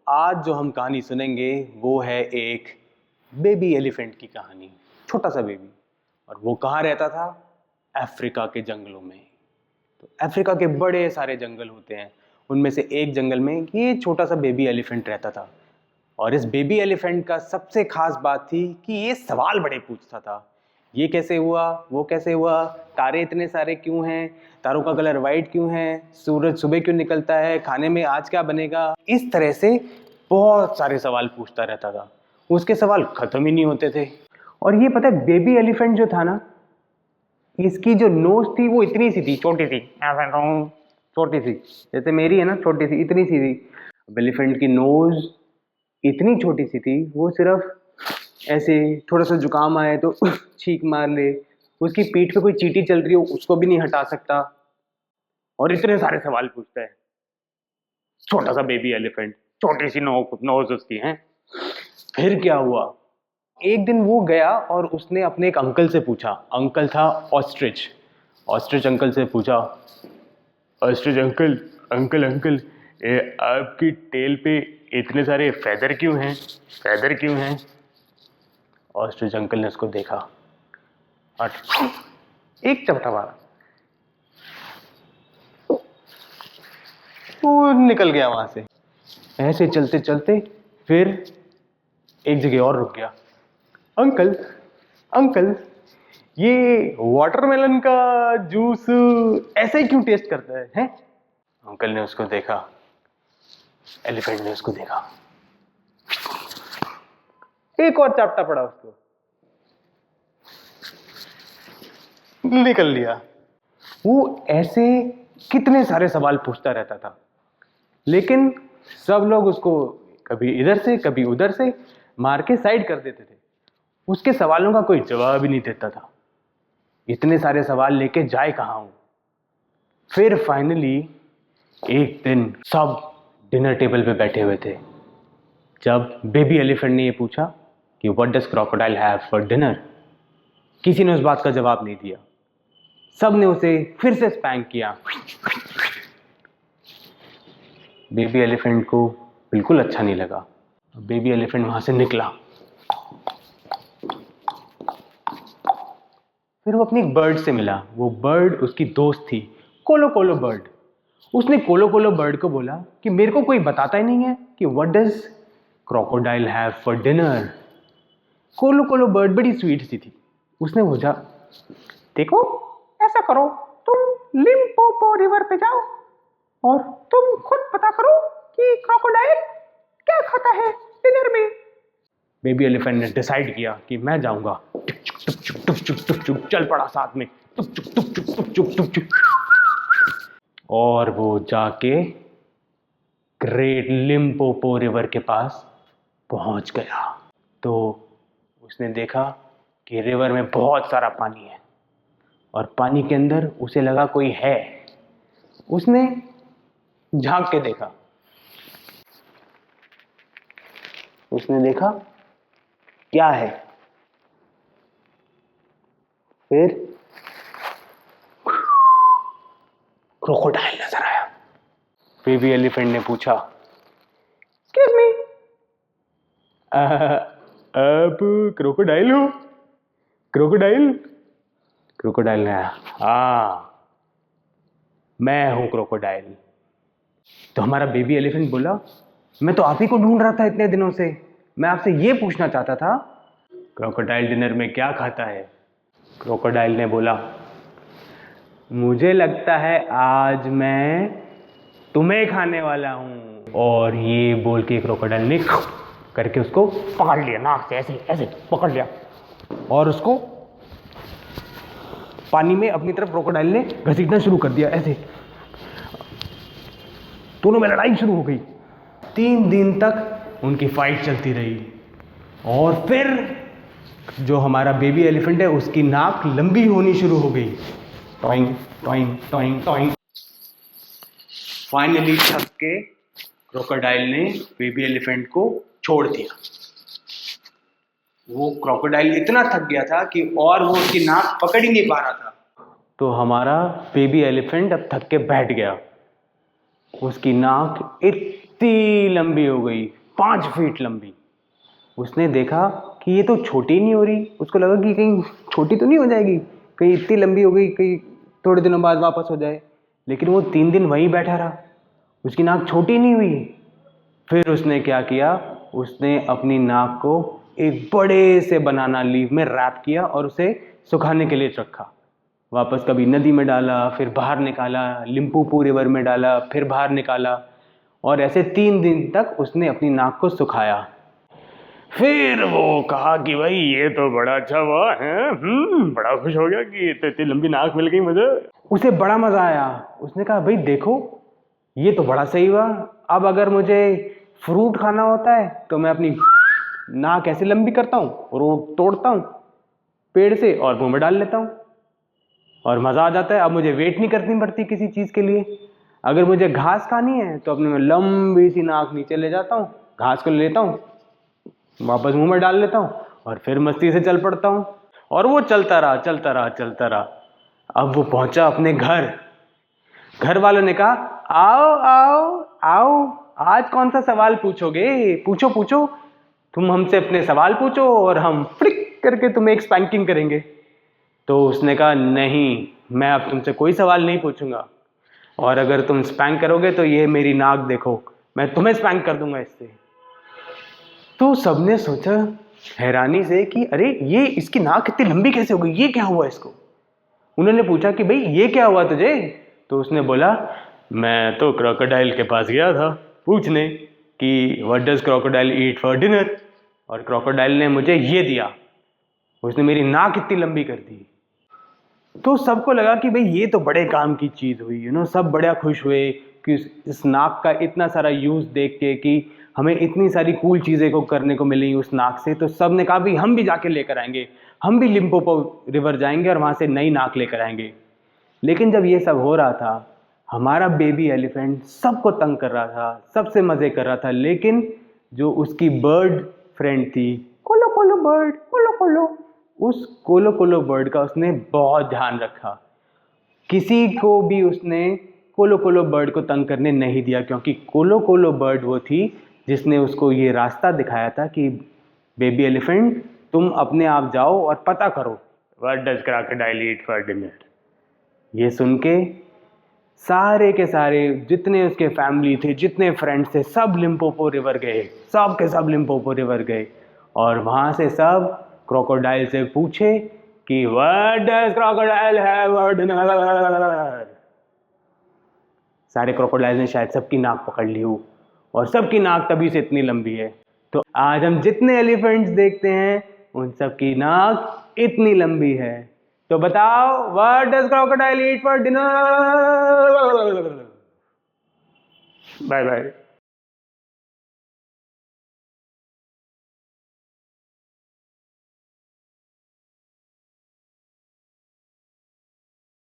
आज जो हम कहानी सुनेंगे वो है एक बेबी एलिफेंट की कहानी। छोटा सा बेबी। और वो कहाँ रहता था? अफ्रीका के जंगलों में। तो अफ्रीका के बड़े सारे जंगल होते हैं, उनमें से एक जंगल में ये छोटा सा बेबी एलिफेंट रहता था। और इस बेबी एलिफेंट का सबसे खास बात थी कि ये सवाल बड़े पूछता था। ये कैसे हुआ, वो कैसे हुआ, तारे इतने सारे क्यों हैं, तारों का कलर वाइट क्यों है, सूरज सुबह क्यों निकलता है, खाने में आज क्या बनेगा। इस तरह से बहुत सारे सवाल पूछता रहता था। उसके सवाल खत्म ही नहीं होते थे। और ये पता है, बेबी एलिफेंट जो था ना, इसकी जो नोज थी वो इतनी सी थी, छोटी सी, छोटी सी, जैसे मेरी है ना, छोटी सी, इतनी सी थी। एलिफेंट की नोज इतनी छोटी सी थी, वो सिर्फ ऐसे थोड़ा सा जुकाम आए तो छींक मार ले, उसकी पीठ पे कोई चींटी चल रही हो उसको भी नहीं हटा सकता। और इतने सारे सवाल पूछता है छोटा सा बेबी एलिफेंट, छोटी सी नोज उसकी है। फिर क्या हुआ, एक दिन वो गया और उसने अपने एक अंकल से पूछा। अंकल था ऑस्ट्रिच। ऑस्ट्रिच अंकल से पूछा, ऑस्ट्रिच अंकल, अंकल आपकी टेल पे इतने सारे फेदर क्यों हैं, फेदर क्यों हैं? ऑस्ट्रिच अंकल ने उसको देखा और एक चपटा मारा, वो निकल गया वहां से। ऐसे चलते चलते फिर एक जगह और रुक गया। अंकल, अंकल, ये वाटरमेलन का जूस ऐसे ही क्यों टेस्ट करता है, हैं? अंकल ने उसको देखा, एलिफेंट ने उसको देखा, एक और चापटा पड़ा उसको, निकल लिया। वो ऐसे कितने सारे सवाल पूछता रहता था, लेकिन सब लोग उसको कभी इधर से कभी उधर से मार के साइड कर देते थे। उसके सवालों का कोई जवाब ही नहीं देता था। इतने सारे सवाल लेके जाए कहां हूं। फिर फाइनली एक दिन सब डिनर टेबल पे बैठे हुए थे। जब बेबी एलिफेंट ने ये पूछा कि what does crocodile have for dinner, किसी ने उस बात का जवाब नहीं दिया। सब ने उसे फिर से स्पैंक किया। बेबी एलिफेंट को बिल्कुल अच्छा नहीं लगा। बेबी एलिफेंट वहां से निकला। फिर वो अपनी एक बर्ड से मिला। वो बर्ड उसकी दोस्त थी, कोलो कोलो बर्ड। उसने कोलो कोलो बर्ड को बोला कि मेरे को कोई बताता ही नहीं है कि what does crocodile have for dinner. कोलो कोलो बर्ड बड़ी स्वीट सी थी। उसने पूछा, देखो ऐसा करो, तुम लिम्पोपो रिवर पे जाओ और तुम खुद पता करो कि क्रोकोडाइल क्या खाता है डिनर में। बेबी एलिफेंट ने डिसाइड किया कि मैं जाऊंगा। चल पड़ा साथ में, और वो जाके ग्रेट लिम्पोपो रिवर के पास पहुंच गया। तो उसने देखा कि रिवर में बहुत सारा पानी है और पानी के अंदर उसे लगा कोई है। उसने झांक के देखा। उसने देखा क्या है। फिर क्रोकोडाइल नजर आया। बेबी एलिफेंट ने पूछा, एक्सक्यूज मी, आप क्रोकोडाइल हो? क्रोकोडाइल? क्रोकोडाइल ने आया, हाँ मैं हूं क्रोकोडाइल। तो हमारा बेबी एलिफेंट बोला, मैं तो आप ही को ढूंढ रहा था इतने दिनों से। मैं आपसे ये पूछना चाहता था, क्रोकोडाइल डिनर में क्या खाता है? क्रोकोडाइल ने बोला, मुझे लगता है आज मैं तुम्हें खाने वाला हूं। और ये बोल के क्रोकोडाइल ने करके उसको पकड़ लिया, नाक से ऐसे ऐसे पकड़ लिया और उसको पानी में अपनी तरफ क्रोकोडाइल ने घसीटना शुरू कर दिया। ऐसे दोनों में लड़ाई शुरू हो गई। 3 दिन तक उनकी फाइट चलती रही। और फिर जो हमारा बेबी एलिफेंट है उसकी नाक लंबी होनी शुरू हो गई। Toing toing toing toing. Finally थक के क्रोकोडाइल ने बेबी एलिफेंट को छोड़ दिया। वो क्रोकोडाइल इतना थक गया था कि और वो उसकी नाक पकड़ ही नहीं पा रहा था। तो हमारा बेबी एलिफेंट अब थक के बैठ गया। उसकी नाक इतनी लंबी हो गई 5 फीट लंबी। उसने देखा कि ये तो छोटी नहीं हो रही, उसको लगा कि कहीं छोटी तो नहीं हो जाएगी, कहीं इतनी लंबी हो गई, कहीं थोड़े दिनों बाद वापस हो जाए। लेकिन वो 3 दिन वहीं बैठा रहा, उसकी नाक छोटी नहीं हुई। फिर उसने क्या किया, उसने अपनी नाक को एक बड़े से बनाना लीफ में रैप किया और उसे सुखाने के लिए रखा। वापस कभी नदी में डाला, फिर बाहर निकाला, लिम्पोपो रिवर में डाला, फिर बाहर निकाला, और ऐसे 3 दिन तक उसने अपनी नाक को सुखाया। फिर वो कहा कि भाई ये तो बड़ा अच्छा हुआ है, बड़ा खुश हो गया कि इतनी लंबी नाक मिल गई मुझे। उसे बड़ा मजा आया। उसने कहा भाई देखो, ये तो बड़ा सही हुआ। अब अगर मुझे फ्रूट खाना होता है तो मैं अपनी नाक ऐसे लंबी करता हूँ, फ्रूट तोड़ता हूँ पेड़ से और मुंह में डाल लेता हूँ, और मजा आ जाता है। अब मुझे वेट नहीं करनी पड़ती किसी चीज के लिए। अगर मुझे घास खानी है तो अपने में लंबी सी नाक नीचे ले जाता हूँ, घास को ले लेता हूँ, वापस मुंह में डाल लेता हूँ और फिर मस्ती से चल पड़ता हूँ। और वो चलता रहा चलता रहा चलता रहा। अब वो पहुंचा अपने घर। घर वालों ने कहा आओ आओ आओ, आज कौन सा सवाल पूछोगे, पूछो पूछो, तुम हमसे अपने सवाल पूछो और हम फ्लिक करके तुम्हें एक स्पैंकिंग करेंगे। तो उसने कहा नहीं, मैं अब तुमसे कोई सवाल नहीं पूछूंगा, और अगर तुम स्पैंक करोगे तो ये मेरी नाक देखो, मैं तुम्हें स्पैंक कर दूंगा इससे। तो सबने सोचा हैरानी से कि अरे ये इसकी नाक इतनी लंबी कैसे हो गई, ये क्या हुआ इसको। उन्होंने पूछा कि भाई ये क्या हुआ तुझे। तो उसने बोला मैं तो क्रोकोडाइल के पास गया था पूछने कि what does crocodile eat for dinner, और क्रोकोडाइल ने मुझे ये दिया, उसने मेरी नाक इतनी लंबी कर दी। तो सबको लगा कि भाई ये तो बड़े काम की चीज़ हुई, सब बड़ा खुश हुए कि इस नाक का इतना सारा यूज़ देख के कि हमें इतनी सारी कूल चीज़ें को करने को मिली उस नाक से। तो सब ने कहा भाई हम भी जाके लेकर आएंगे, हम भी लिम्पोपो रिवर जाएंगे और वहाँ से नई नाक लेकर आएंगे। लेकिन जब ये सब हो रहा था, हमारा बेबी एलिफेंट सबको तंग कर रहा था, सबसे मज़े कर रहा था, लेकिन जो उसकी बर्ड फ्रेंड थी, कोलो कोलो बर्ड, कोलो कोलो, उस कोलो कोलो बर्ड का उसने बहुत ध्यान रखा। किसी को भी उसने कोलो कोलो बर्ड को तंग करने नहीं दिया, क्योंकि कोलो कोलो बर्ड वो थी जिसने उसको ये रास्ता दिखाया था कि बेबी एलिफेंट तुम अपने आप जाओ और पता करो what does crocodile eat for dinner. ये सुन के सारे के सारे जितने उसके फैमिली थे, जितने फ्रेंड्स थे, सब लिम्पोपो रिवर गए, सब के सब लिम्पोपो रिवर गए, और वहाँ से सब क्रोकोडाइल से पूछे कि what does crocodile have for dinner. सारे क्रोकोडाइल ने शायद सबकी नाक पकड़ ली हो, और सबकी नाक तभी से इतनी लंबी है। तो आज हम जितने एलिफेंट्स देखते हैं उन सबकी नाक इतनी लंबी है। तो बताओ what does crocodile eat for dinner. Bye bye.